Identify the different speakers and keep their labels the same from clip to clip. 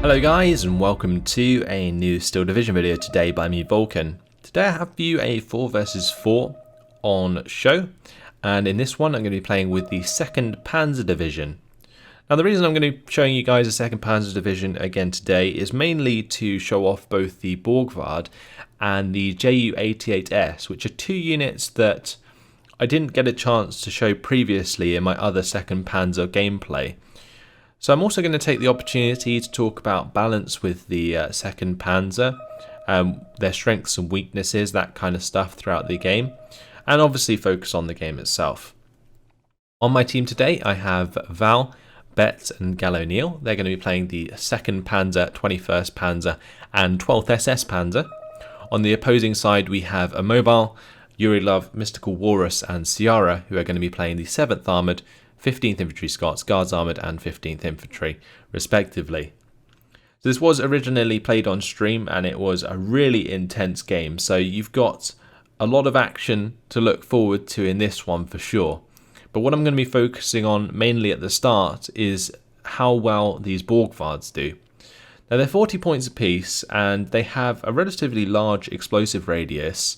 Speaker 1: Hello guys, and welcome to a new Steel Division video today by me, Vulcan. Today I have for you a 4 versus 4 on Cheux, and in this one I'm going to be playing with the 2nd Panzer Division. Now the reason I'm going to be showing you guys the 2nd Panzer Division again today is mainly to show off both the Borgward and the Ju-88S, which are two units that I didn't get a chance to show previously in my other 2nd Panzer gameplay. So I'm also going to take the opportunity to talk about balance with the 2nd Panzer, their strengths and weaknesses, that kind of stuff throughout the game, and obviously focus on the game itself. On my team today I have Val, Bet and Gallo Neil. They're going to be playing the 2nd Panzer, 21st Panzer and 12th SS Panzer. On the opposing side we have Immobile, Yurilov, Mystical Walrus and Ciara, who are going to be playing the 7th Armoured, 15th Infantry Scots, Guards Armoured and 15th Infantry, respectively. So this was originally played on stream and it was a really intense game, so you've got a lot of action to look forward to in this one for sure. But what I'm going to be focusing on mainly at the start is how well these Borgwards do. Now they're 40 points apiece and they have a relatively large explosive radius.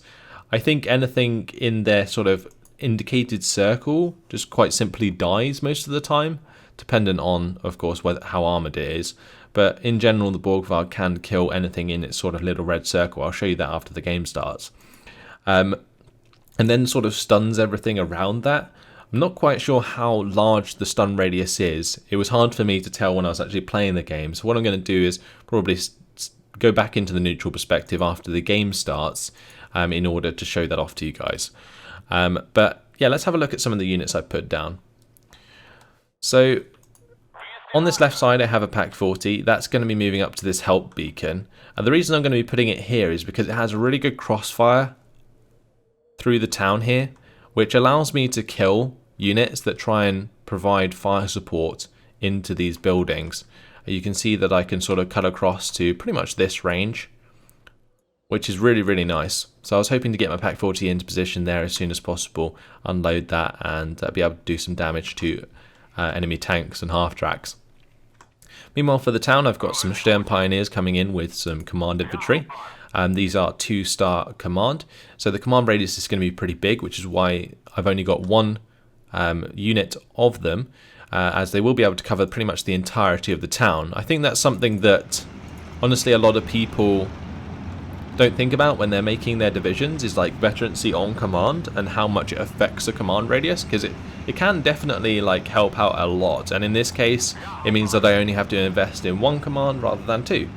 Speaker 1: I think anything in their sort of indicated circle just quite simply dies most of the time, dependent on, of course, how armoured it is. But in general, the Borgward can kill anything in its sort of little red circle. I'll show you that after the game starts. And then sort of stuns everything around that. I'm not quite sure how large the stun radius is. It was hard for me to tell when I was actually playing the game. So what I'm going to do is probably go back into the neutral perspective after the game starts in order to show that off to you guys. But yeah, let's have a look at some of the units I've put down. So on this left side I have a Pack 40. That's going to be moving up to this help beacon. And the reason I'm going to be putting it here is because it has a really good crossfire through the town here, which allows me to kill units that try and provide fire support into these buildings. You can see that I can sort of cut across to pretty much this range, which is really, really nice. So I was hoping to get my Pack 40 into position there as soon as possible, unload that and be able to do some damage to enemy tanks and half-tracks. Meanwhile for the town I've got some Sturm Pioneers coming in with some command infantry. These are 2-star command, so the command radius is going to be pretty big, which is why I've only got one unit of them, as they will be able to cover pretty much the entirety of the town. I think that's something that honestly a lot of people don't think about when they're making their divisions, is like veterancy on command and how much it affects the command radius, because it can definitely like help out a lot. And in this case it means that I only have to invest in one command rather than two,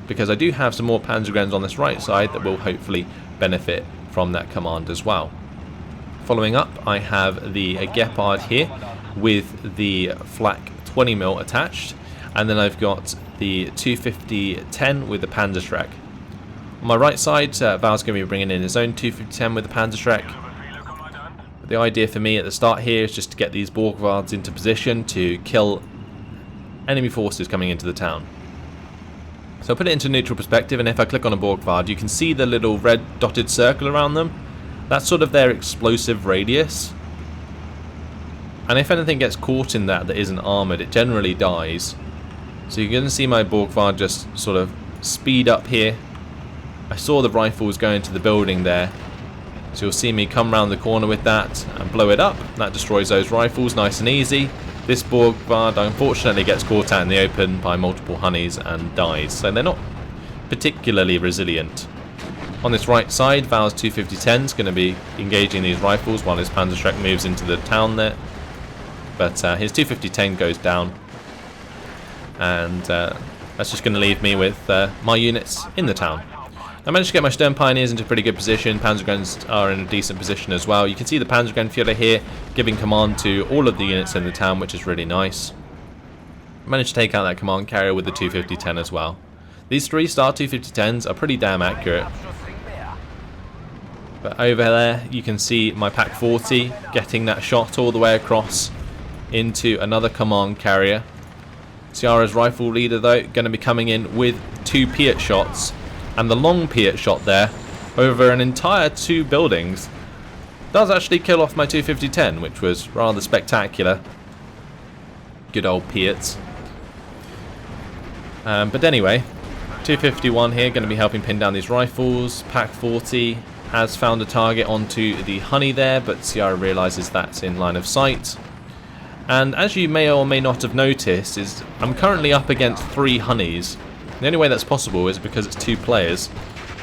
Speaker 1: because I do have some more Panzergrens on this right side that will hopefully benefit from that command as well. Following up I have the Gepard here with the flak 20mm attached, and then I've got the 250-10 with the Panzerschreck. On my right side, Val's going to be bringing in his own 250-10 with the Panzerschreck. The idea for me at the start here is just to get these Borgwards into position to kill enemy forces coming into the town. So I'll put it into neutral perspective, and if I click on a Borgward you can see the little red dotted circle around them. That's sort of their explosive radius. And if anything gets caught in that isn't armoured, it generally dies. So you're going to see my Borgward just sort of speed up here. I saw the rifles go into the building there, so you'll see me come round the corner with that and blow it up. That destroys those rifles nice and easy. This Borgward unfortunately gets caught out in the open by multiple honeys and dies, so they're not particularly resilient. On this right side, Val's 250-10 is going to be engaging these rifles while his Panzerschreck moves into the town there. But his 250-10 goes down, and that's just going to leave me with my units in the town. I managed to get my Sturm Pioneers into a pretty good position. Panzergrens are in a decent position as well. You can see the Panzergren Führer here giving command to all of the units in the town, which is really nice. I managed to take out that command carrier with the 250-10 as well. These 3-star 250-10s are pretty damn accurate. But over there you can see my Pack 40 getting that shot all the way across into another command carrier. Ciara's rifle leader though going to be coming in with 2 Piat shots, and the long Piat shot there over an entire 2 buildings does actually kill off my 250-10, which was rather spectacular. Good old Piats. But anyway, 251 here, going to be helping pin down these rifles. Pack 40 has found a target onto the honey there, but Sierra realises that's in line of sight. And as you may or may not have noticed, is I'm currently up against 3 honeys. The only way that's possible is because it's 2 players.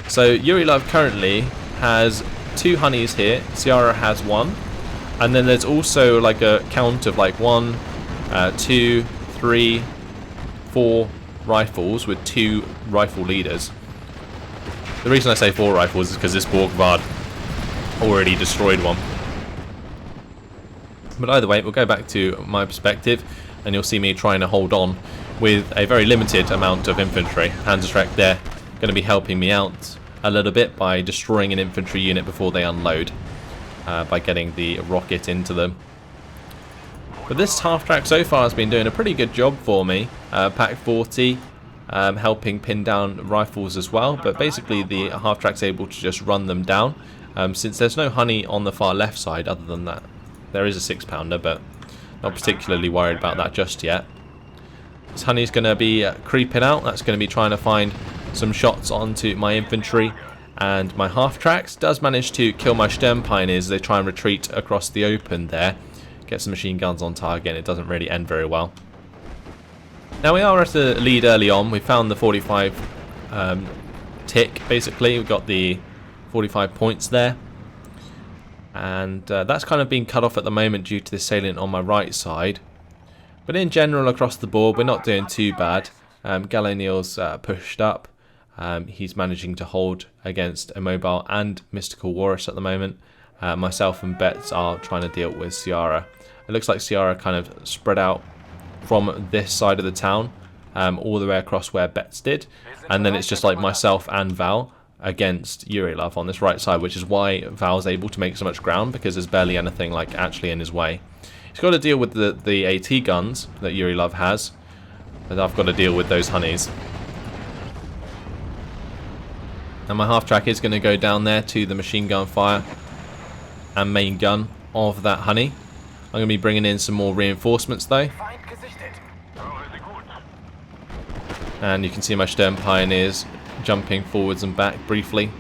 Speaker 1: So Yurilov currently has 2 honeys here, Sierra has 1. And then there's also like a count of like 1, 2, 3, 4 rifles with 2 rifle leaders. The reason I say 4 rifles is because this Borgward already destroyed one. But either way, we'll go back to my perspective and you'll see me trying to hold on with a very limited amount of infantry. Panzer there going to be helping me out a little bit by destroying an infantry unit before they unload, by getting the rocket into them. But this half-track so far has been doing a pretty good job for me. Pack 40 helping pin down rifles as well, but basically the half-track's able to just run them down, since there's no honey on the far left side other than that. There is a 6-pounder, but not particularly worried about that just yet. This honey's going to be creeping out. That's going to be trying to find some shots onto my infantry, and my half-tracks does manage to kill my Sturm Pioneers as they try and retreat across the open there. Get some machine guns on target, and it doesn't really end very well. Now we are at a lead early on. We found the 45 tick, basically. We've got the 45 points there. And that's kind of being cut off at the moment due to the salient on my right side. But in general, across the board, we're not doing too bad. Galeniel's pushed up. He's managing to hold against Immobile and Mystical Walrus at the moment. Myself and Betts are trying to deal with Sierra. It looks like Sierra kind of spread out from this side of the town all the way across where Betts did. And then it's just like myself and Val against Yurilov on this right side, which is why Val's able to make so much ground, because there's barely anything like actually in his way. He's got to deal with the AT guns that Yurilov has, but I've got to deal with those honeys. And my half-track is going to go down there to the machine gun fire and main gun of that honey. I'm going to be bringing in some more reinforcements though. And you can see my Sturm Pioneers jumping forwards and back briefly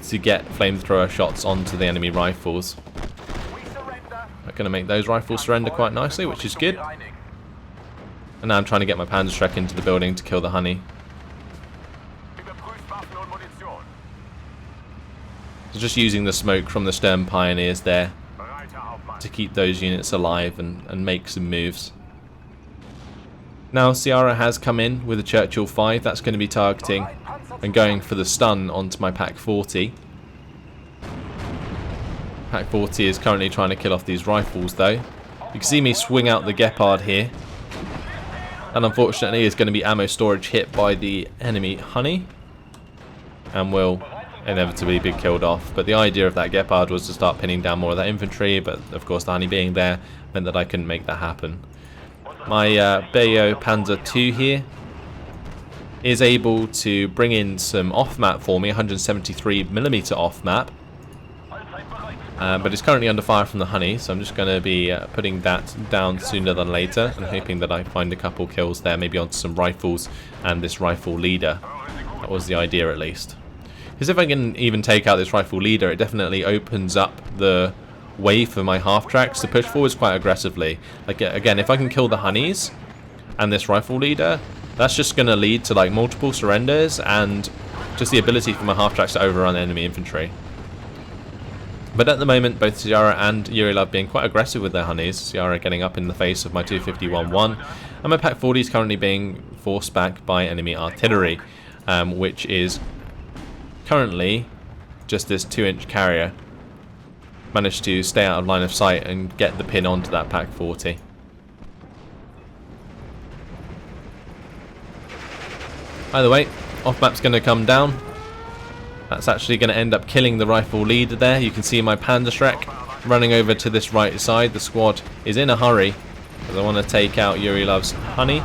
Speaker 1: to get flamethrower shots onto the enemy rifles. I'm going to make those rifles surrender quite nicely, which is good. And now I'm trying to get my Panzer into the building to kill the honey. So just using the smoke from the Sturm Pioneers there to keep those units alive and make some moves. Now Sierra has come in with a Churchill 5. That's going to be targeting and going for the stun onto my Pack 40. Pack 40 is currently trying to kill off these rifles though. You can see me swing out the Gepard here. And unfortunately is going to be ammo storage hit by the enemy honey. And will inevitably be killed off. But the idea of that Gepard was to start pinning down more of that infantry. But of course the honey being there meant that I couldn't make that happen. My Bayo Panzer II here is able to bring in some off-map for me, 173mm off-map. But it's currently under fire from the honey, so I'm just going to be putting that down sooner than later and hoping that I find a couple kills there, maybe onto some rifles and this rifle leader. That was the idea at least. Because if I can even take out this rifle leader, it definitely opens up the way for my half-tracks to push forwards quite aggressively. Like again, if I can kill the honeys and this rifle leader, that's just going to lead to like multiple surrenders and just the ability for my half-tracks to overrun enemy infantry. But at the moment, both Sierra and Yurilov being quite aggressive with their honeys. Sierra getting up in the face of my 251-1, and my Pack 40 is currently being forced back by enemy artillery, which is currently just this 2-inch carrier. Managed to stay out of line of sight and get the pin onto that Pack 40. Either way, off-map's going to come down. That's actually going to end up killing the rifle leader there. You can see my Panzer running over to this right side. The squad is in a hurry because I want to take out Yurilov's honey,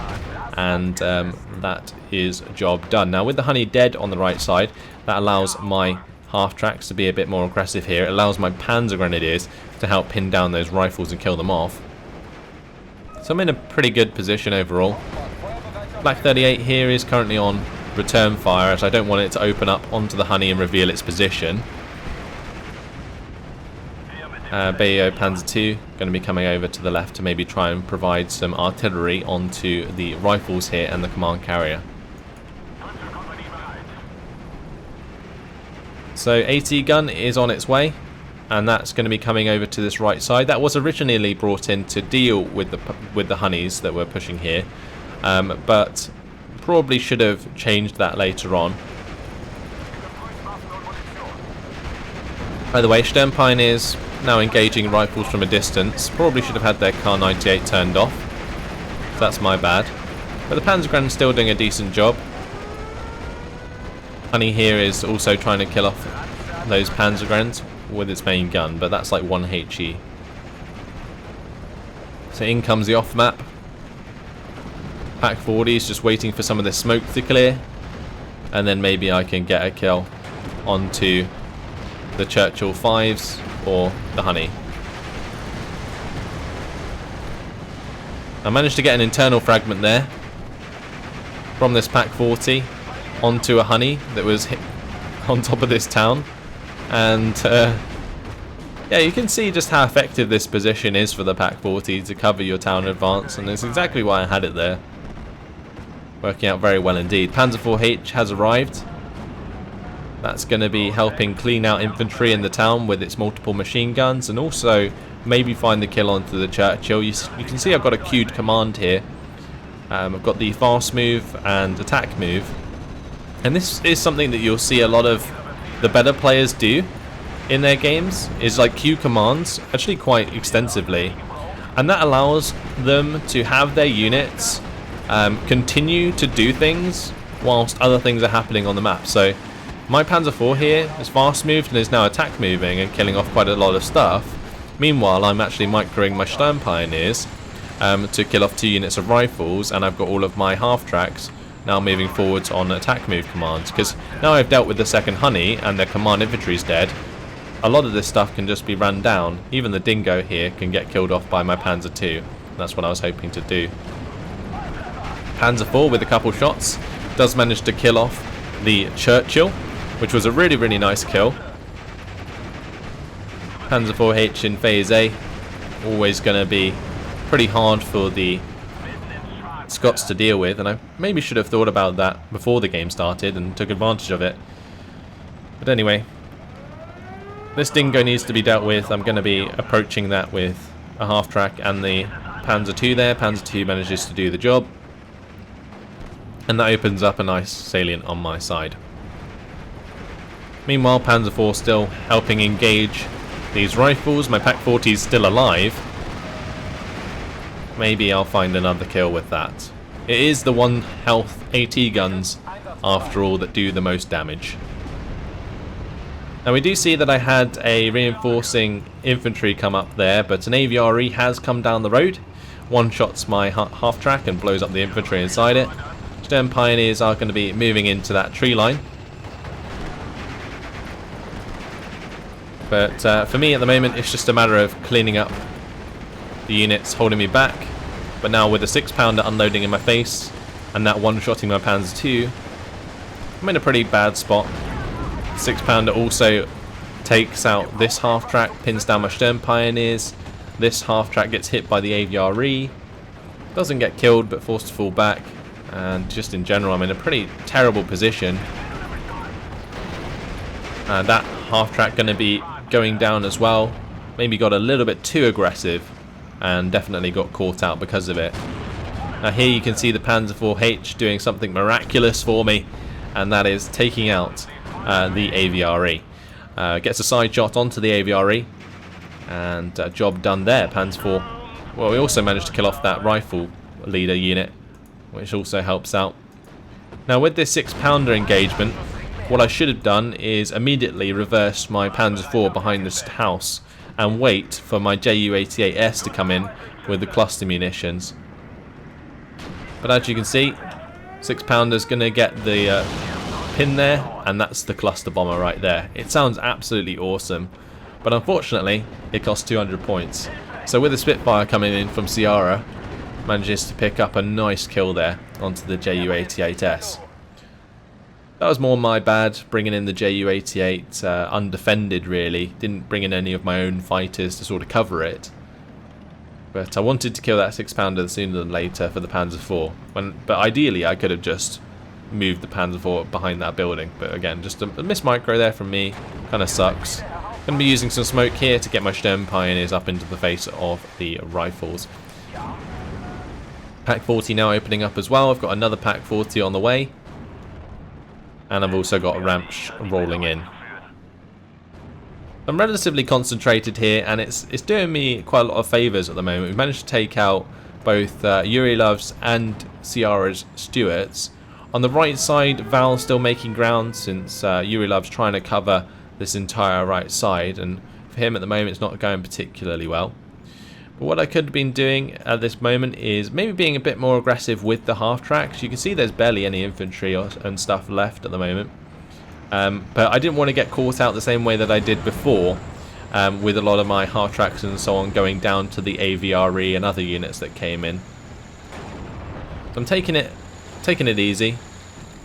Speaker 1: and that is job done. Now with the honey dead on the right side, that allows my half-tracks to be a bit more aggressive here. It allows my Panzer Grenadiers to help pin down those rifles and kill them off. So I'm in a pretty good position overall. Black 38 here is currently on return fire, as I don't want it to open up onto the honey and reveal its position. Bayo Panzer II going to be coming over to the left to maybe try and provide some artillery onto the rifles here and the command carrier. So AT gun is on its way, and that's going to be coming over to this right side. That was originally brought in to deal with the honeys that we're pushing here, but probably should have changed that later on. By the way, Stern Pioneers now engaging rifles from a distance. Probably should have had their Kar 98 turned off. So that's my bad. But the Panzergren's still doing a decent job. Honey here is also trying to kill off those Panzergrens with its main gun, but that's like 1 HE. So in comes the off map. Pack 40 is just waiting for some of this smoke to clear, and then maybe I can get a kill onto the Churchill 5s or the honey. I managed to get an internal fragment there from this Pack 40 onto a honey that was hit on top of this town, and yeah, you can see just how effective this position is for the Pack 40 to cover your town advance, and it's exactly why I had it there. Working out very well indeed. Panzer IV has arrived. That's going to be helping clean out infantry in the town with its multiple machine guns, and also maybe find the kill onto the Churchill. You can see I've got a queued command here. I've got the fast move and attack move, and this is something that you'll see a lot of the better players do in their games, is like queue commands actually quite extensively, and that allows them to have their units continue to do things whilst other things are happening on the map. So my Panzer IV here is fast moved and is now attack moving and killing off quite a lot of stuff. Meanwhile, I'm actually microing my Stern Pioneers to kill off 2 units of rifles, and I've got all of my half tracks now moving forwards on attack move commands, because now I've dealt with the second honey and their command infantry is dead. A lot of this stuff can just be run down. Even the dingo here can get killed off by my Panzer II. That's what I was hoping to do. Panzer IV with a couple shots does manage to kill off the Churchill, which was a really, really nice kill. Panzer IV in phase A, always going to be pretty hard for the Scots to deal with, and I maybe should have thought about that before the game started and took advantage of it. But anyway, this dingo needs to be dealt with. I'm going to be approaching that with a half track and the Panzer II there. Panzer II manages to do the job, and that opens up a nice salient on my side. Meanwhile, Panzer IV still helping engage these rifles. My Pack 40 is still alive. Maybe I'll find another kill with that. It is the 1 health AT guns, after all, that do the most damage. Now we do see that I had a reinforcing infantry come up there, but an AVRE has come down the road. One-shots my half track and blows up the infantry inside it. Stern Pioneers are going to be moving into that tree line. But for me at the moment, it's just a matter of cleaning up the units holding me back. But now with a 6-pounder unloading in my face and that one-shotting my Panzer II, I'm in a pretty bad spot. 6-pounder also takes out this half-track, pins down my Stern Pioneers. This half-track gets hit by the AVRE. Doesn't get killed, but forced to fall back. And just in general, I'm in a pretty terrible position. That half-track going to be going down as well. Maybe got a little bit too aggressive and definitely got caught out because of it. Now here you can see the Panzer IV doing something miraculous for me, and that is taking out the AVRE. Gets a side shot onto the AVRE, and job done there. Panzer IV. Well, we also managed to kill off that rifle leader unit, which also helps out. Now with this 6-pounder engagement, what I should have done is immediately reverse my Panzer IV behind this house and wait for my Ju-88S to come in with the cluster munitions. But as you can see, 6-pounder's going to get the pin there, and that's the cluster bomber right there. It sounds absolutely awesome, but unfortunately it costs 200 points. So with the Spitfire coming in from Sierra, manages to pick up a nice kill there onto the Ju-88S. That was more my bad, bringing in the Ju-88 undefended really. Didn't bring in any of my own fighters to sort of cover it. But I wanted to kill that 6-pounder sooner than later for the Panzer IV. But ideally I could have just moved the Panzer IV behind that building. But again, just a miss micro there from me. Kind of sucks. Going to be using some smoke here to get my Sturm Pioneers up into the face of the rifles. Pack 40 now opening up as well. I've got another Pack 40 on the way. And I've also got a Ramsch rolling in. I'm relatively concentrated here, and it's doing me quite a lot of favours at the moment. We've managed to take out both Urilov's and Ciara's Stuarts. On the right side, Val's still making ground since Urilov's trying to cover this entire right side, and for him at the moment it's not going particularly well. But what I could have been doing at this moment is maybe being a bit more aggressive with the half tracks. You can see there's barely any infantry and stuff left at the moment. But I didn't want to get caught out the same way that I did before, with a lot of my half tracks and so on going down to the AVRE and other units that came in. So I'm taking it easy.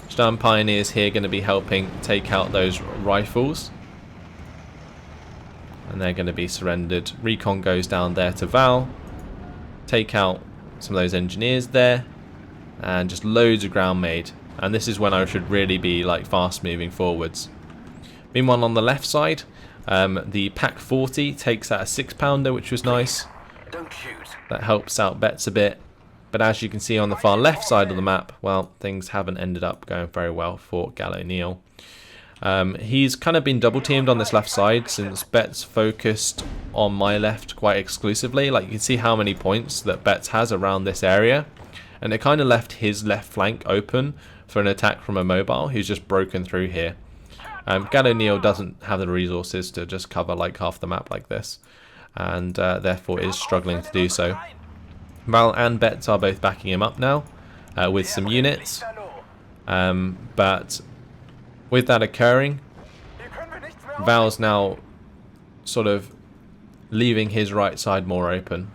Speaker 1: Sturm Pioneers here going to be helping take out those rifles. And they're going to be surrendered. Recon goes down there to Val. Take out some of those engineers there. And just loads of ground made. And this is when I should really be like fast moving forwards. Meanwhile on the left side, the Pack 40 takes out a 6-pounder, which was nice. That helps out Betts a bit. But as you can see on the far left side of the map, well, things haven't ended up going very well for Gallo Neal. He's kind of been double teamed on this left side since Betts focused on my left quite exclusively. Like you can see how many points that Betts has around this area, and it kind of left his left flank open for an attack from a mobile who's just broken through here. Gallo Neal doesn't have the resources to just cover like half the map like this, and therefore is struggling to do so. Val and Betts are both backing him up now with some units, but with that occurring, Val's now sort of leaving his right side more open.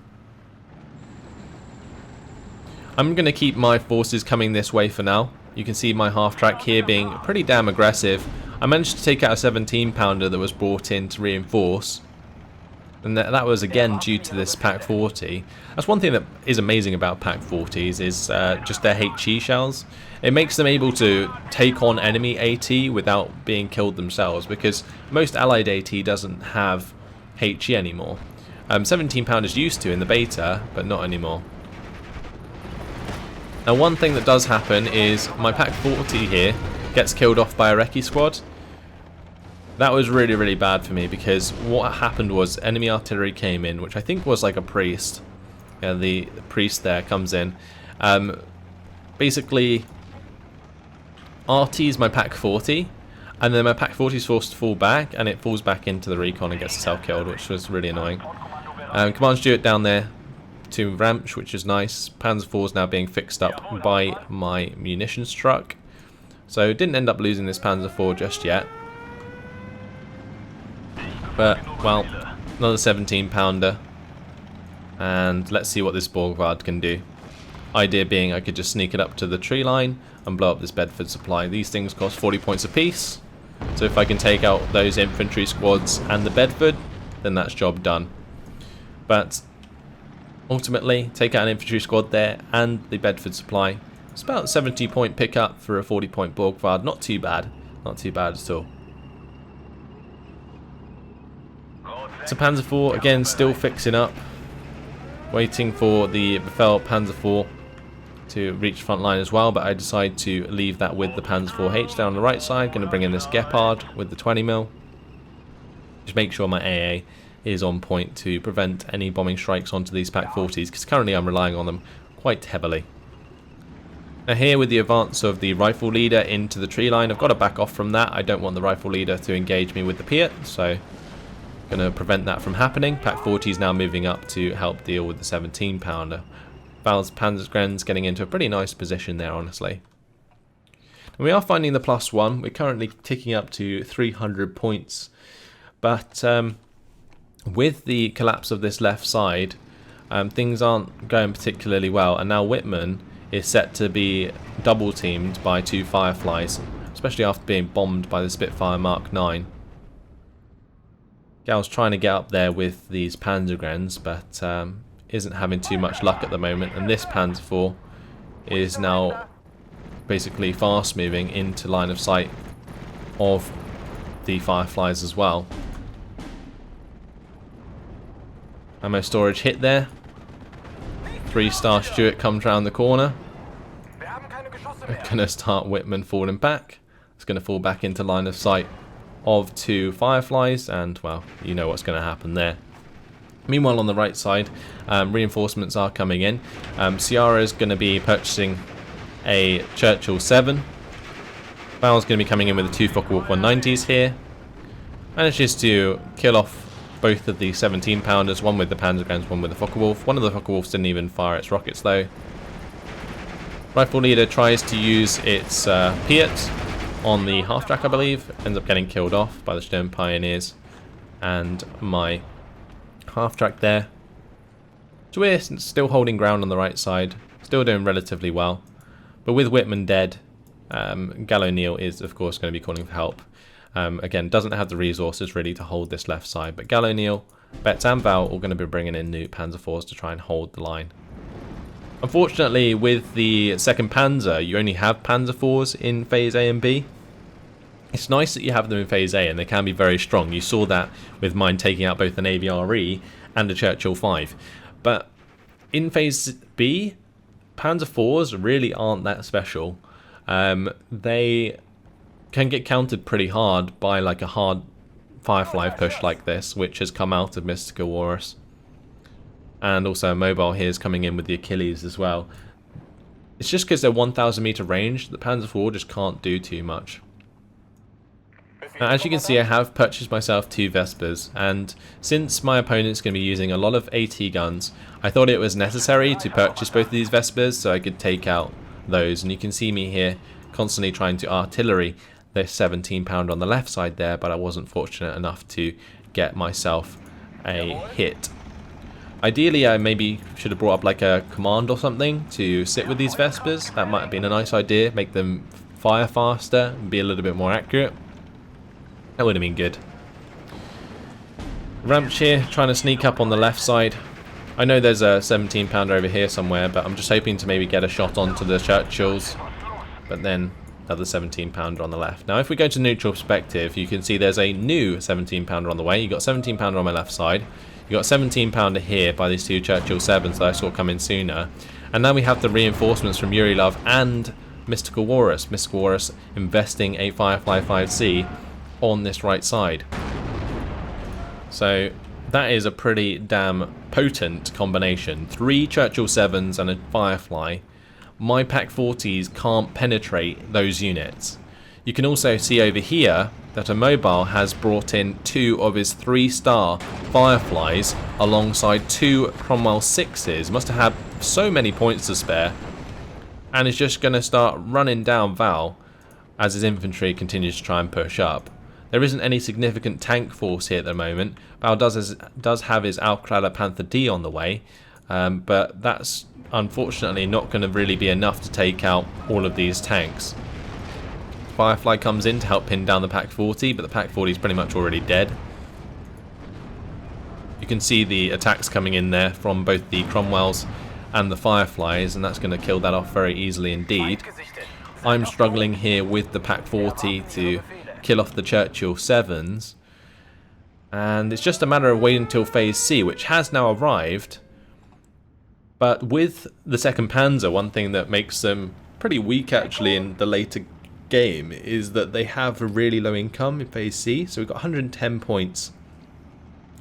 Speaker 1: I'm going to keep my forces coming this way for now. You can see my half track here being pretty damn aggressive. I managed to take out a 17-pounder that was brought in to reinforce. And that was again due to this Pack 40. That's one thing that is amazing about Pack 40s is just their HE shells. It makes them able to take on enemy AT without being killed themselves, because most allied AT doesn't have HE anymore. 17-pounders used to in the beta, but not anymore. Now one thing that does happen is my Pack 40 here gets killed off by a recce squad. That was really, really bad for me, because what happened was enemy artillery came in, which I think was like a priest. Yeah, the priest there comes in. Basically, RT is my Pack 40, and then my Pack 40 is forced to fall back, and it falls back into the recon and gets itself killed, which was really annoying. Command Stuart down there to Ramsch, which is nice. Panzer IV is now being fixed up by my munitions truck. So didn't end up losing this Panzer IV just yet. But, well, another 17-pounder. And let's see what this Borgward can do. Idea being I could just sneak it up to the tree line and blow up this Bedford supply. These things cost 40 points apiece. So if I can take out those infantry squads and the Bedford, then that's job done. But ultimately, take out an infantry squad there and the Bedford supply. It's about 70-point pickup for a 40-point Borgward. Not too bad. Not too bad at all. So Panzer IV, again, still fixing up. Waiting for the Befehl Panzer IV to reach front line as well, but I decide to leave that with the Panzer IV-H down on the right side. Going to bring in this Gepard with the 20mm. Just make sure my AA is on point to prevent any bombing strikes onto these Pack 40s, because currently I'm relying on them quite heavily. Now here with the advance of the rifle leader into the tree line, I've got to back off from that. I don't want the rifle leader to engage me with the Piat, so going to prevent that from happening. Pack 40 is now moving up to help deal with the 17-pounder. Val's Panzergren's getting into a pretty nice position there, honestly. And we are finding the +1. We're currently ticking up to 300 points. But with the collapse of this left side, things aren't going particularly well, and now Whitman is set to be double teamed by 2 Fireflies, especially after being bombed by the Spitfire Mark 9. Gal's trying to get up there with these Panzergrens, but isn't having too much luck at the moment, and this Panzer IV is now basically fast moving into line of sight of the Fireflies as well. Ammo storage hit there. 3-star Stuart comes round the corner. Gonna start Whitman falling back. It's gonna fall back into line of sight of 2 Fireflies, and well, you know what's gonna happen there. Meanwhile, on the right side, reinforcements are coming in. Ciara is going to be purchasing a Churchill 7. Val's going to be coming in with the 2 Focke-Wulf 190s here. Manages to kill off both of the 17-pounders, one with the Panzergrens, one with the Focke-Wulf. One of the Focke-Wulfs didn't even fire its rockets though. Rifle leader tries to use its Piat on the half-track, I believe. Ends up getting killed off by the Sturm Pioneers and my half-track there. So we're still holding ground on the right side, still doing relatively well. But with Whitman dead, Gal O'Neill is of course going to be calling for help. Again, doesn't have the resources really to hold this left side, but Gal O'Neill, Betts and Val are going to be bringing in new Panzer IVs to try and hold the line. Unfortunately, with the 2nd Panzer, you only have Panzer IVs in Phase A and B. It's nice that you have them in Phase A, and they can be very strong. You saw that with mine taking out both an AVRE and a Churchill 5. But in Phase B, Panzer IVs really aren't that special. They can get countered pretty hard by like a hard Firefly push like this, which has come out of Mystical Walrus. And also Mobile here is coming in with the Achilles as well. It's just because they're 1,000 meter range, the Panzer IV just can't do too much. Now, as you can see, I have purchased myself 2 Vespers, and since my opponent's going to be using a lot of AT guns, I thought it was necessary to purchase both of these Vespers so I could take out those. And you can see me here constantly trying to artillery this 17-pounder on the left side there, but I wasn't fortunate enough to get myself a hit. Ideally, I maybe should have brought up like a command or something to sit with these Vespers. That might have been a nice idea, make them fire faster and be a little bit more accurate. That would have been good. Ramps here, trying to sneak up on the left side. I know there's a 17-pounder over here somewhere, but I'm just hoping to maybe get a shot onto the Churchills. But then another 17-pounder on the left. Now, if we go to neutral perspective, you can see there's a new 17-pounder on the way. You've got 17-pounder on my left side. You've got 17-pounder here by these 2 Churchill 7s that I saw come in sooner. And now we have the reinforcements from Yuri Love and Mystical Walrus. Mystical Walrus investing a Firefly 5C on this right side. So that is a pretty damn potent combination. 3 Churchill 7s and a Firefly. My Pak 40s can't penetrate those units. You can also see over here that a Mobile has brought in 2 of his 3-star Fireflies alongside 2 Cromwell 6s. Must have had so many points to spare, and is just going to start running down Val as his infantry continues to try and push up. There isn't any significant tank force here at the moment. Val does have his Alcrala Panther D on the way, but that's unfortunately not going to really be enough to take out all of these tanks. Firefly comes in to help pin down the Pak 40, but the Pak 40 is pretty much already dead. You can see the attacks coming in there from both the Cromwells and the Fireflies, and that's going to kill that off very easily indeed. I'm struggling here with the Pak 40 to kill off the Churchill 7s, and it's just a matter of waiting until Phase C, which has now arrived. But with the 2nd Panzer, one thing that makes them pretty weak actually in the later game is that they have a really low income in Phase C. So we've got 110 points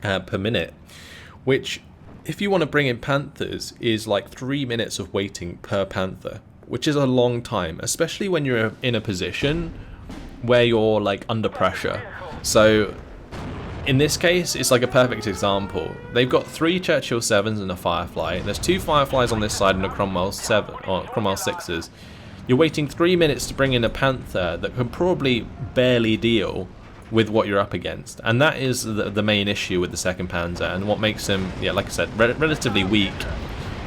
Speaker 1: per minute, which if you want to bring in Panthers is like 3 minutes of waiting per Panther, which is a long time, especially when you're in a position where you're like under pressure. So in this case, it's like a perfect example. They've got 3 Churchill 7s and a Firefly. There's 2 Fireflies on this side and a Cromwell 7 or Cromwell 6s. You're waiting 3 minutes to bring in a Panther that can probably barely deal with what you're up against. And that is the main issue with the 2nd Panzer, and what makes them, yeah, like I said, relatively weak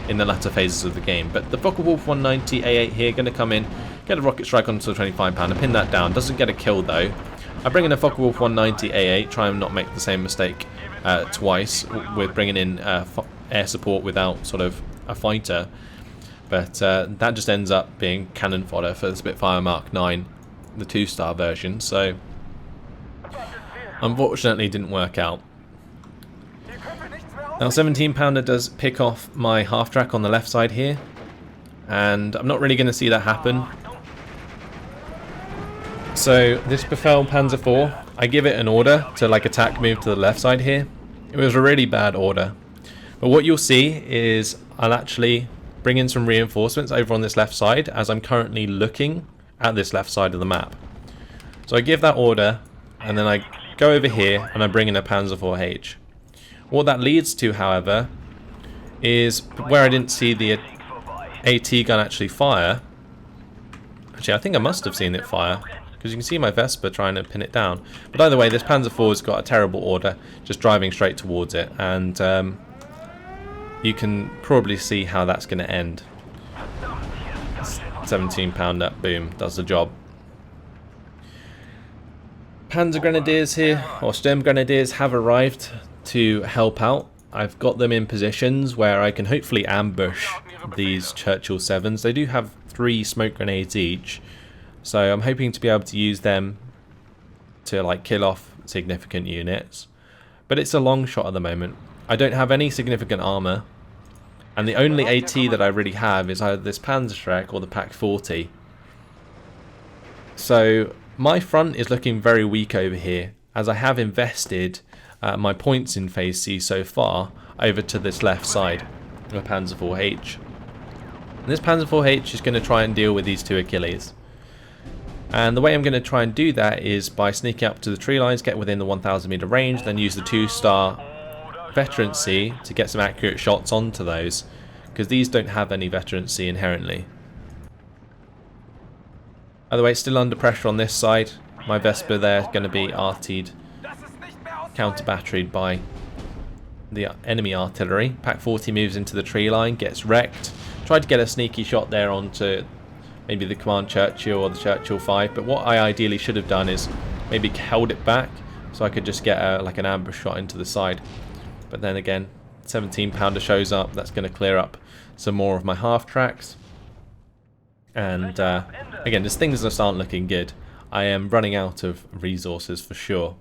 Speaker 1: in the latter phases of the game. But the Focke-Wulf 190 A8 here, going to come in, get a rocket strike onto the 25 pounder, pin that down, doesn't get a kill though. I bring in a Focke-Wulf 190 A8, try and not make the same mistake twice with bringing in air support without sort of a fighter. But that just ends up being cannon fodder for the Spitfire Mark 9, the 2-star version, so unfortunately didn't work out. Now 17 pounder does pick off my half-track on the left side here, and I'm not really going to see that happen. So this Befehl Panzer IV, I give it an order to like attack move to the left side here. It was a really bad order. But what you'll see is I'll actually bring in some reinforcements over on this left side as I'm currently looking at this left side of the map. So I give that order, and then I go over here and I bring in a Panzer IV-H. What that leads to, however, is where I didn't see the AT gun actually fire. Actually, I think I must have seen it fire, because you can see my Vespa trying to pin it down. But either way, this Panzer IV has got a terrible order, just driving straight towards it, and you can probably see how that's going to end. 17 pounder, boom, does the job. Panzer Grenadiers here, or Sturm Grenadiers, have arrived to help out. I've got them in positions where I can hopefully ambush these Churchill 7s. They do have 3 smoke grenades each, so I'm hoping to be able to use them to like kill off significant units. But it's a long shot at the moment. I don't have any significant armor, and the only AT that I really have is either this Panzerschreck or the Pak 40. So my front is looking very weak over here, as I have invested my points in Phase C so far over to this left side of a Panzer IV-H. And this Panzer IV-H is going to try and deal with these 2 Achilles. And the way I'm going to try and do that is by sneaking up to the tree lines, get within the 1,000 meter range, then use the 2-star veterancy to get some accurate shots onto those, because these don't have any veterancy inherently. By the way, it's still under pressure on this side. My Vespa there is going to be RT'd, counter-batteried by the enemy artillery. Pak 40 moves into the tree line, gets wrecked. Tried to get a sneaky shot there onto maybe the Command Churchill or the Churchill 5, but what I ideally should have done is maybe held it back so I could just get like an ambush shot into the side. But then again, 17 pounder shows up. That's going to clear up some more of my half tracks. And again, just things just aren't looking good. I am running out of resources for sure.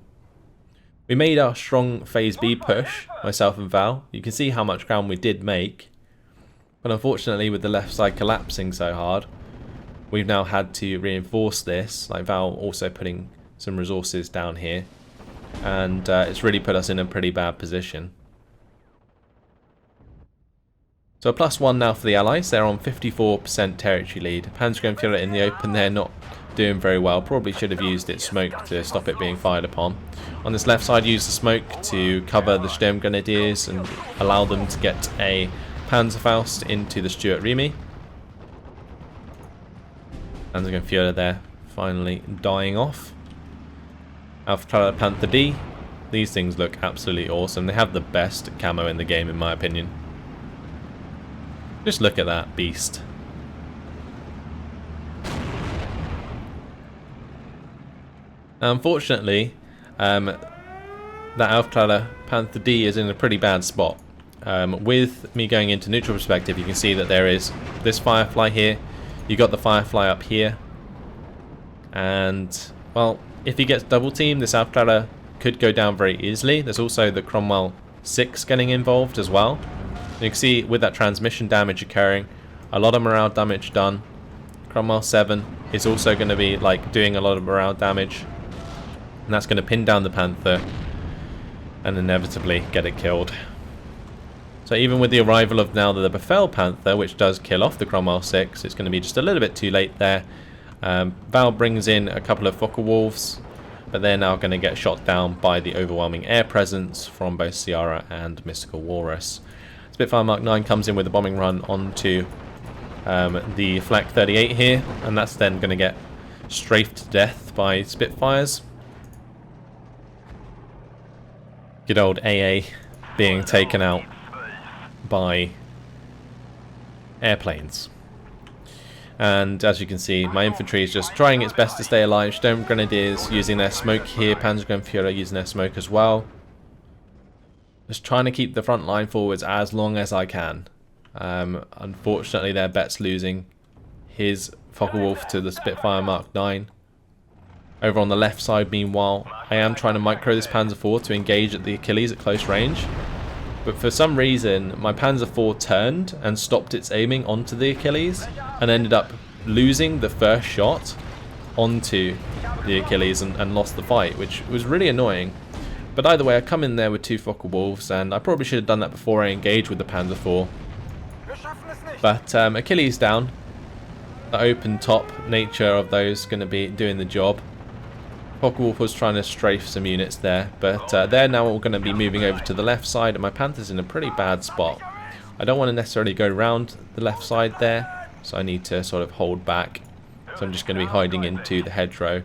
Speaker 1: We made our strong Phase B push, myself and Val. You can see how much ground we did make. But unfortunately, with the left side collapsing so hard, we've now had to reinforce this. Like Val also putting some resources down here. And it's really put us in a pretty bad position. So a +1 now for the Allies. They're on 54% territory lead. Panzergrenadier in the open, they're not doing very well. Probably should have used its smoke to stop it being fired upon. On this left side, use the smoke to cover the Sturm Grenadiers and allow them to get a Panzerfaust into the Stuart Remy. Panzergrenadier there, finally dying off. Alpha Panther D. These things look absolutely awesome. They have the best camo in the game, in my opinion. Just look at that beast. Unfortunately, that Alpha Panther D is in a pretty bad spot. With me going into neutral perspective, you can see that there is this Firefly here. You got the Firefly up here. And, well, if he gets double teamed, this Alpha could go down very easily. There's also the Cromwell 6 getting involved as well. You can see with that transmission damage occurring, a lot of morale damage done. Cromwell 7 is also going to be like doing a lot of morale damage, and that's going to pin down the Panther and inevitably get it killed. So even with the arrival of now the Befehl Panther, which does kill off the Cromwell 6, it's going to be just a little bit too late there. Val brings in a couple of Focke-Wulfs, but they're now going to get shot down by the overwhelming air presence from both Ciara and Mystical Walrus. Spitfire Mark 9 comes in with a bombing run onto the Flak 38 here, and that's then going to get strafed to death by Spitfires. Good old AA being taken out by airplanes. And as you can see, my infantry is just trying its best to stay alive. Sturm Grenadiers using their smoke here. Panzer using their smoke as well. Just trying to keep the front line forwards as long as I can. Unfortunately, their bet's losing his Focke-Wulf to the Spitfire Mark 9. Over on the left side, meanwhile, I am trying to micro this Panzer IV to engage at the Achilles at close range. But for some reason, my Panzer IV turned and stopped its aiming onto the Achilles and ended up losing the first shot onto the Achilles and lost the fight, which was really annoying. But either way, I come in there with 2 Focke-Wulfs, and I probably should have done that before I engaged with the Panzer IV. But Achilles down. The open top nature of those going to be doing the job. Focke-Wulf was trying to strafe some units there, but they're now all going to be moving over to the left side, and my Panther's in a pretty bad spot. I don't want to necessarily go around the left side there, so I need to sort of hold back. So I'm just going to be hiding into the hedgerow.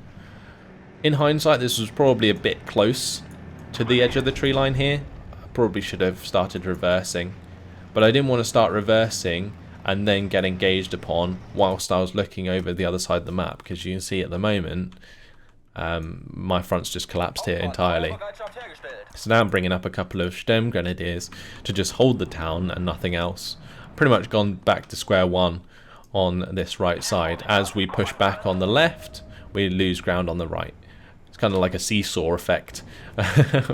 Speaker 1: In hindsight, this was probably a bit close to the edge of the tree line here. I probably should have started reversing, but I didn't want to start reversing and then get engaged upon whilst I was looking over the other side of the map, because you can see at the moment my front's just collapsed here entirely. So now I'm bringing up a couple of Sturm Grenadiers to just hold the town and nothing else. Pretty much gone back to square one on this right side. As we push back on the left, we lose ground on the right. It's kind of like a seesaw effect,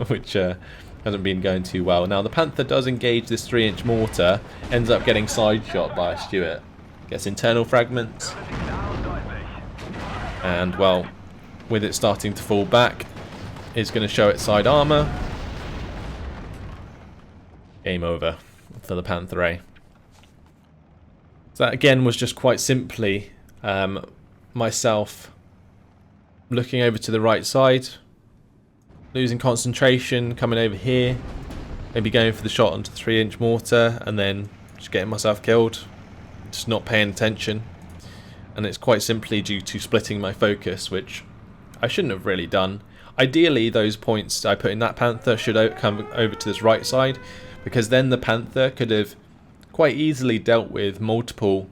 Speaker 1: which hasn't been going too well. Now the Panther does engage this 3-inch mortar, ends up getting side shot by Stuart. Gets internal fragments, and well, with it starting to fall back, is going to show its side armour. Game over for the Panther A. So that again was just quite simply myself looking over to the right side, losing concentration, coming over here, maybe going for the shot onto the 3-inch mortar, and then just getting myself killed, just not paying attention. And it's quite simply due to splitting my focus, which I shouldn't have really done. Ideally, those points I put in that Panther should come over to this right side, because then the Panther could have quite easily dealt with multiple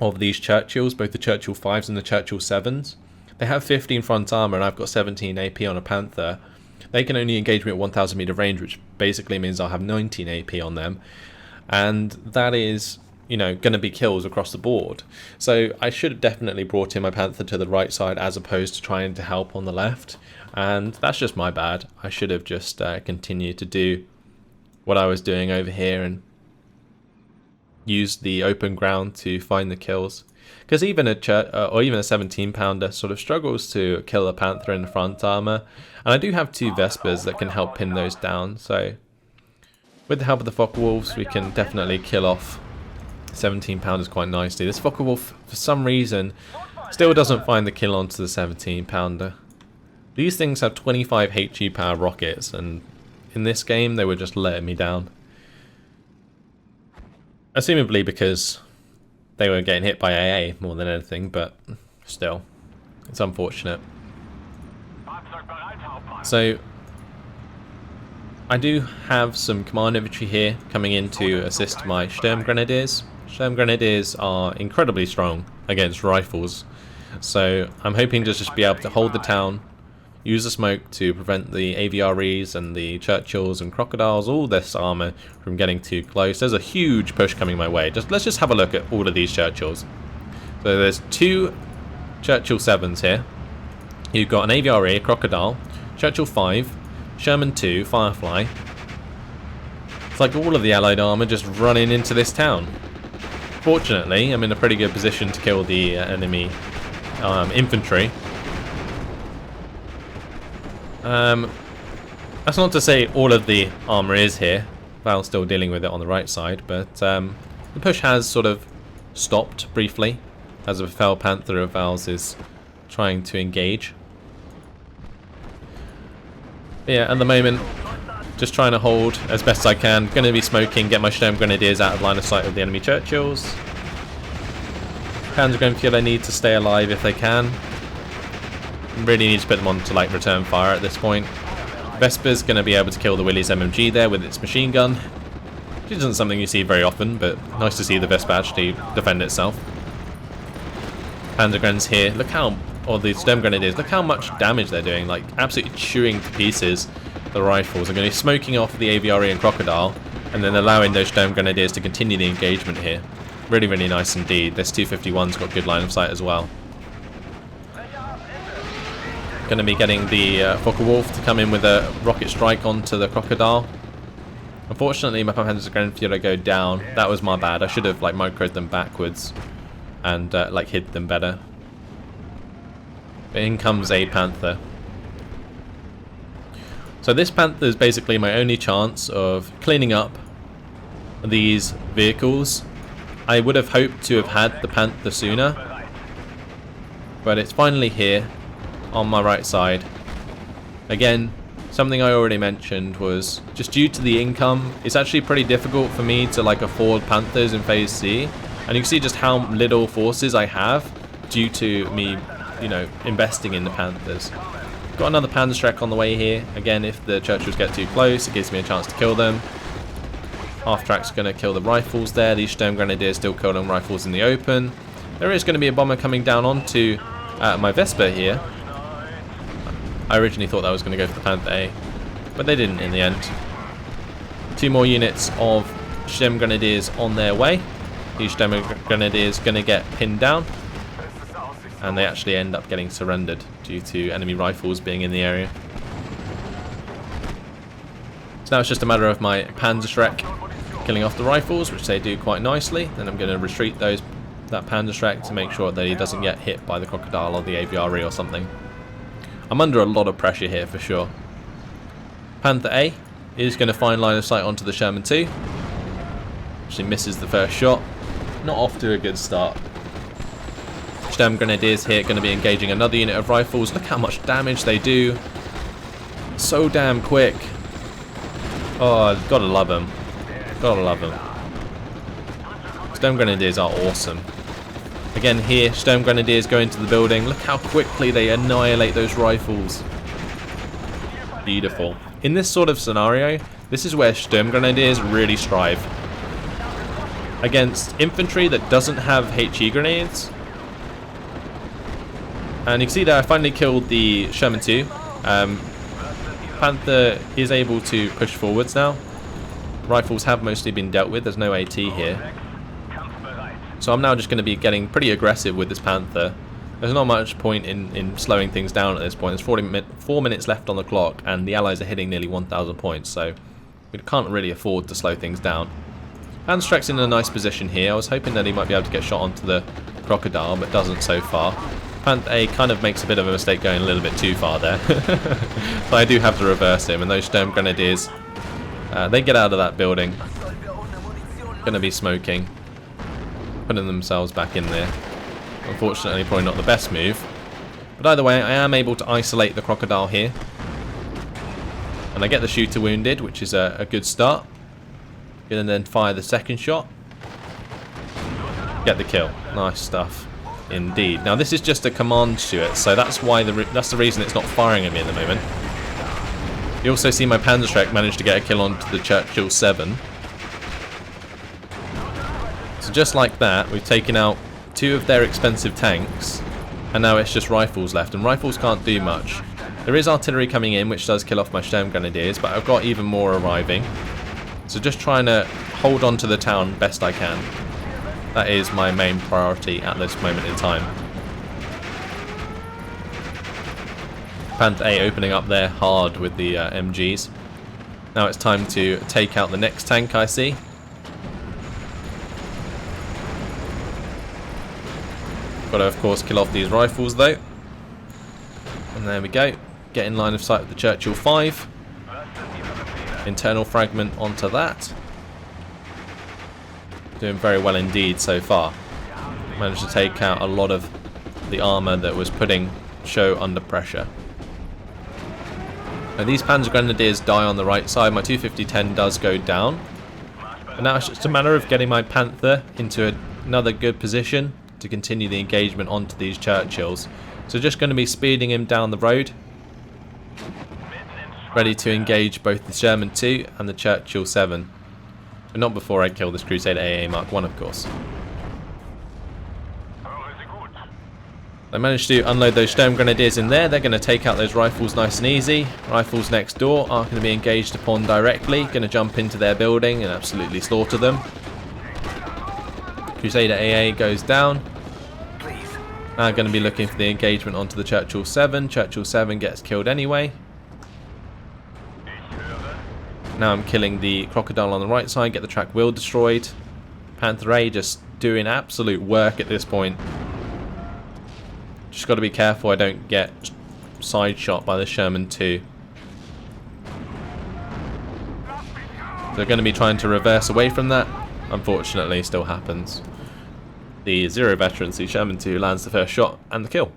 Speaker 1: of these Churchills, both the Churchill 5s and the Churchill 7s. They have 15 front armour and I've got 17 AP on a Panther. They can only engage me at 1000 meter range, which basically means I'll have 19 AP on them. And that is, you know, going to be kills across the board. So I should have definitely brought in my Panther to the right side as opposed to trying to help on the left. And that's just my bad. I should have just continued to do what I was doing over here and use the open ground to find the kills. Because even a 17 pounder sort of struggles to kill a Panther in the front armour. And I do have 2 Vespers that can help pin those down. So with the help of the Focke-Wulfs, we can definitely kill off 17 pounders quite nicely. This Focke-Wulf, for some reason, still doesn't find the kill onto the 17 pounder. These things have 25 HE power rockets, and in this game they were just letting me down. Assumably because they were getting hit by AA more than anything, but still, it's unfortunate. So I do have some command infantry here coming in to assist my Sturm Grenadiers. Sturm Grenadiers are incredibly strong against rifles, so I'm hoping to just be able to hold the town, use the smoke to prevent the AVREs and the Churchills and Crocodiles, all this armour, from getting too close. There's a huge push coming my way. Let's just have a look at all of these Churchills. So there's 2 Churchill 7s here. You've got an AVRE, a Crocodile, Churchill 5, Sherman 2, Firefly. It's like all of the allied armour just running into this town. Fortunately, I'm in a pretty good position to kill the enemy infantry. That's not to say all of the armour is here. Val's still dealing with it on the right side, but the push has sort of stopped briefly as a fell Panther of Val's is trying to engage. Yeah, at the moment, just trying to hold as best as I can. Going to be smoking, get my Sturm Grenadiers out of line of sight of the enemy Churchills. Panzer going to feel they need to stay alive if they can. Really need to put them on to like return fire at this point. Vesper's going to be able to kill the Willys MMG there with its machine gun, which isn't something you see very often, but nice to see the Vesper actually defend itself. Panzer Grens here, look how, or the Sturm Grenadiers, look how much damage they're doing, like absolutely chewing to pieces the rifles. I'm going to be smoking off the Aviary and Crocodile, and then allowing those Sturm Grenadiers to continue the engagement here. Really, really nice indeed. This 251's got good line of sight as well. Going to be getting the Focke-Wulf to come in with a rocket strike onto the Crocodile. Unfortunately, my Panzer Grenadier go down. That was my bad. I should have like microed them backwards and like hid them better. But in comes a Panther. So this Panther is basically my only chance of cleaning up these vehicles. I would have hoped to have had the Panther sooner, but it's finally here on my right side. Again, something I already mentioned was just due to the income, it's actually pretty difficult for me to like afford Panthers in Phase C, and you can see just how little forces I have due to me, you know, investing in the Panthers. Got another Panzerschreck on the way here. Again, if the Churchills get too close, it gives me a chance to kill them. Half-track's going to kill the rifles there. These Sturm Grenadiers still killing rifles in the open. There is going to be a bomber coming down onto my Vesper here. I originally thought that was going to go for the Panther A, but they didn't in the end. 2 more units of Sturm Grenadiers on their way. These Sturm Grenadiers going to get pinned down, and they actually end up getting surrendered due to enemy rifles being in the area. So now it's just a matter of my Panzerschreck killing off the rifles, which they do quite nicely. Then I'm going to retreat that Panzerschreck to make sure that he doesn't get hit by the Crocodile or the Aviary or something. I'm under a lot of pressure here for sure. Panther A is going to find line of sight onto the Sherman 2. Actually misses the first shot. Not off to a good start. Sturm Grenadiers here going to be engaging another unit of rifles. Look how much damage they do. So damn quick. Oh, gotta love them. Gotta love them. Sturm Grenadiers are awesome. Again here, Sturm Grenadiers go into the building. Look how quickly they annihilate those rifles. Beautiful. In this sort of scenario, this is where Sturm Grenadiers really strive. Against infantry that doesn't have HE grenades. And you can see there I finally killed the Sherman 2. Panther is able to push forwards now. Rifles have mostly been dealt with, there's no AT here. So I'm now just going to be getting pretty aggressive with this Panther. There's not much point in slowing things down at this point. There's 4 minutes left on the clock, and the Allies are hitting nearly 1,000 points, so we can't really afford to slow things down. Panzerschreck's in a nice position here. I was hoping that he might be able to get shot onto the Crocodile, but doesn't so far. Panther A kind of makes a bit of a mistake going a little bit too far there. So I do have to reverse him, and those Sturm Grenadiers, they get out of that building. Gonna be smoking. Putting themselves back in there. Unfortunately, probably not the best move. But either way, I am able to isolate the Crocodile here. And I get the shooter wounded, which is a good start. And then fire the second shot. Get the kill. Nice stuff. Indeed. Now this is just a command to it, so that's why that's the reason it's not firing at me at the moment. You also see my Panzerschreck managed to get a kill onto the Churchill 7. So just like that, we've taken out 2 of their expensive tanks, and now it's just rifles left, and rifles can't do much. There is artillery coming in, which does kill off my Sturm Grenadiers, but I've got even more arriving. So just trying to hold on to the town best I can. That is my main priority at this moment in time. Panther A opening up there hard with the MGs. Now it's time to take out the next tank I see. Got to of course kill off these rifles though. And there we go. Get in line of sight with the Churchill 5. Internal fragment onto that. Doing very well indeed so far. Managed to take out a lot of the armour that was putting Cheux under pressure. Now these Panzer Grenadiers die on the right side. My 250-10 does go down. And now it's just a matter of getting my Panther into another good position to continue the engagement onto these Churchills. So just going to be speeding him down the road. ready to engage both the Sherman II and the Churchill 7. But not before I kill this Crusader AA Mark I, of course. I managed to unload those Sturmgrenadiers in there. They're going to take out those rifles nice and easy. Rifles next door aren't going to be engaged upon directly. Going to jump into their building and absolutely slaughter them. Crusader AA goes down. Now going to be looking for the engagement onto the Churchill 7. Churchill 7 gets killed anyway. Now I'm killing the Crocodile on the right side, get the track wheel destroyed. Panther A just doing absolute work at this point. Just got to be careful I don't get side shot by the Sherman II. They're going to be trying to reverse away from that. Unfortunately, still happens. The zero veterancy Sherman II lands the first shot and the kill.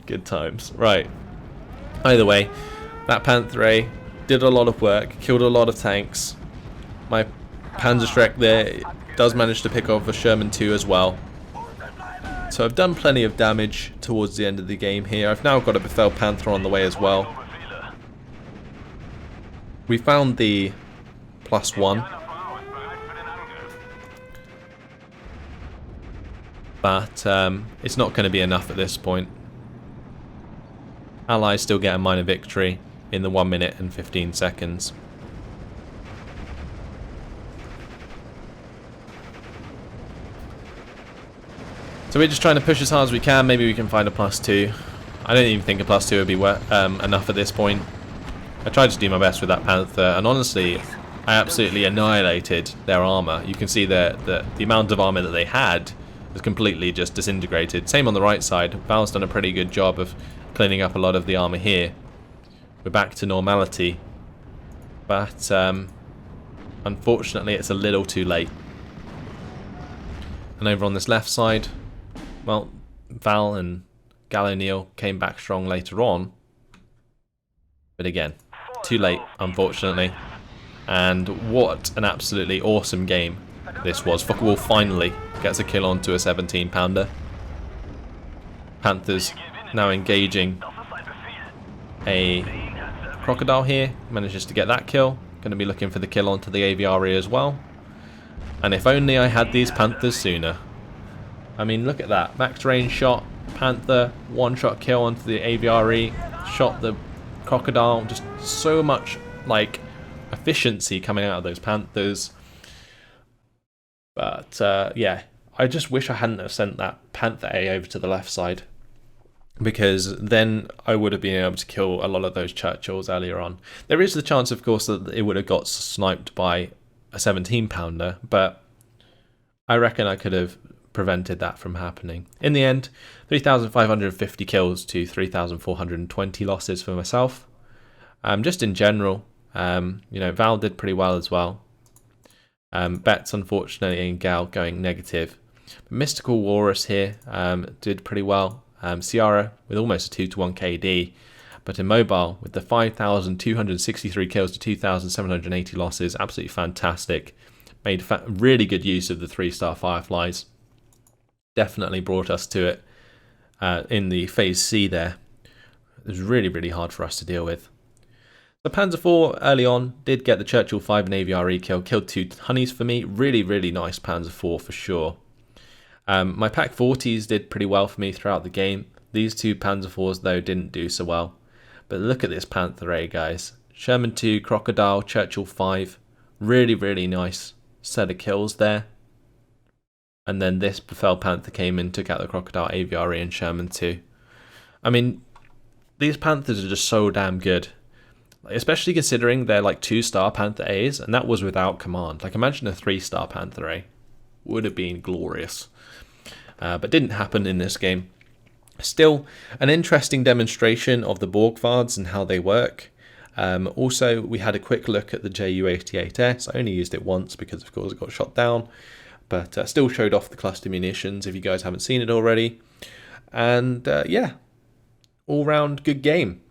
Speaker 1: Good times. Right. Either way, that Panther A did a lot of work, killed a lot of tanks. My Panzer there does manage to pick off a Sherman II as well. So I've done plenty of damage towards the end of the game here. I've now got a Befehl Panther on the way as well. We found the +1. But it's not going to be enough at this point. Allies still get a minor victory in the 1 minute and 15 seconds. So we're just trying to push as hard as we can. Maybe we can find a +2. I don't even think a +2 would be enough at this point. I tried to do my best with that Panther, and honestly, I absolutely annihilated their armour. You can see the amount of armour that they had was completely just disintegrated. Same on the right side. Val's done a pretty good job of cleaning up a lot of the armour here. We're back to normality, but unfortunately it's a little too late. And over on this left side, well, Val and Gallo came back strong later on, but again, too late, unfortunately. And what an absolutely awesome game this was. Focke-Wulf finally gets a kill onto a 17-pounder. Panthers now engaging a Crocodile here, manages to get that kill. Going to be looking for the kill onto the AVRE as well. And if only I had these Panthers sooner. I mean, look at that. Max range shot, Panther, one-shot kill onto the AVRE, shot the Crocodile. Just so much, like, efficiency coming out of those Panthers. But, yeah, I just wish I hadn't have sent that Panther A over to the left side, because then I would have been able to kill a lot of those Churchills earlier on. There is the chance, of course, that it would have got sniped by a 17-pounder, but I reckon I could have prevented that from happening. In the end, 3,550 kills to 3,420 losses for myself. Just in general, you know, Val did pretty well as well. Bets, unfortunately, and Gal going negative. But Mystical Walrus here did pretty well. Ciara with almost a 2-to-1 KD. But in mobile, with the 5,263 kills to 2,780 losses, absolutely fantastic. Made really good use of the 3-star Fireflies. Definitely brought us to it in the Phase C there. It was really, really hard for us to deal with. The Panzer IV early on did get the Churchill 5 and AVRE kill, killed 2 honeys for me. Really, really nice Panzer IV for sure. My Pack 40s did pretty well for me throughout the game. These 2 Panzer IVs though didn't do so well. But look at this Panther A, guys. Sherman 2, Crocodile, Churchill 5. Really, really nice set of kills there. And then this Befehl Panther came in, took out the Crocodile, AVRE and Sherman 2. I mean, these Panthers are just so damn good. Especially considering they're like 2-star Panther A's, and that was without command. Like, imagine a 3-star Panther A. Would have been glorious. But didn't happen in this game. Still, an interesting demonstration of the Borgwards and how they work. Also, we had a quick look at the Ju-88S. I only used it once because, of course, it got shot down. But still showed off the cluster munitions if you guys haven't seen it already. And, yeah, all-round good game.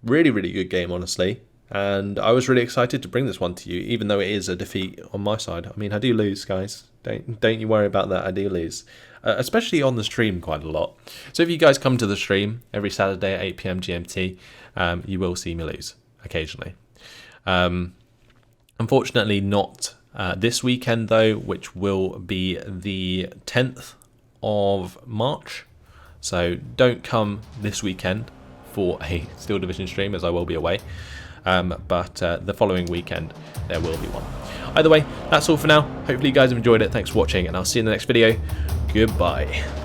Speaker 1: Really, really good game, honestly. And I was really excited to bring this one to you, even though it is a defeat on my side. I mean, I do lose, guys. Don't you worry about that. I do lose, especially on the stream quite a lot. So if you guys come to the stream every Saturday at 8 PM GMT, you will see me lose occasionally. Unfortunately, not this weekend though, which will be the 10th of March. So don't come this weekend for a Steel Division stream, as I will be away. But the following weekend there will be one. Either way, that's all for now. Hopefully you guys have enjoyed it. Thanks for watching, and I'll see you in the next video. Goodbye.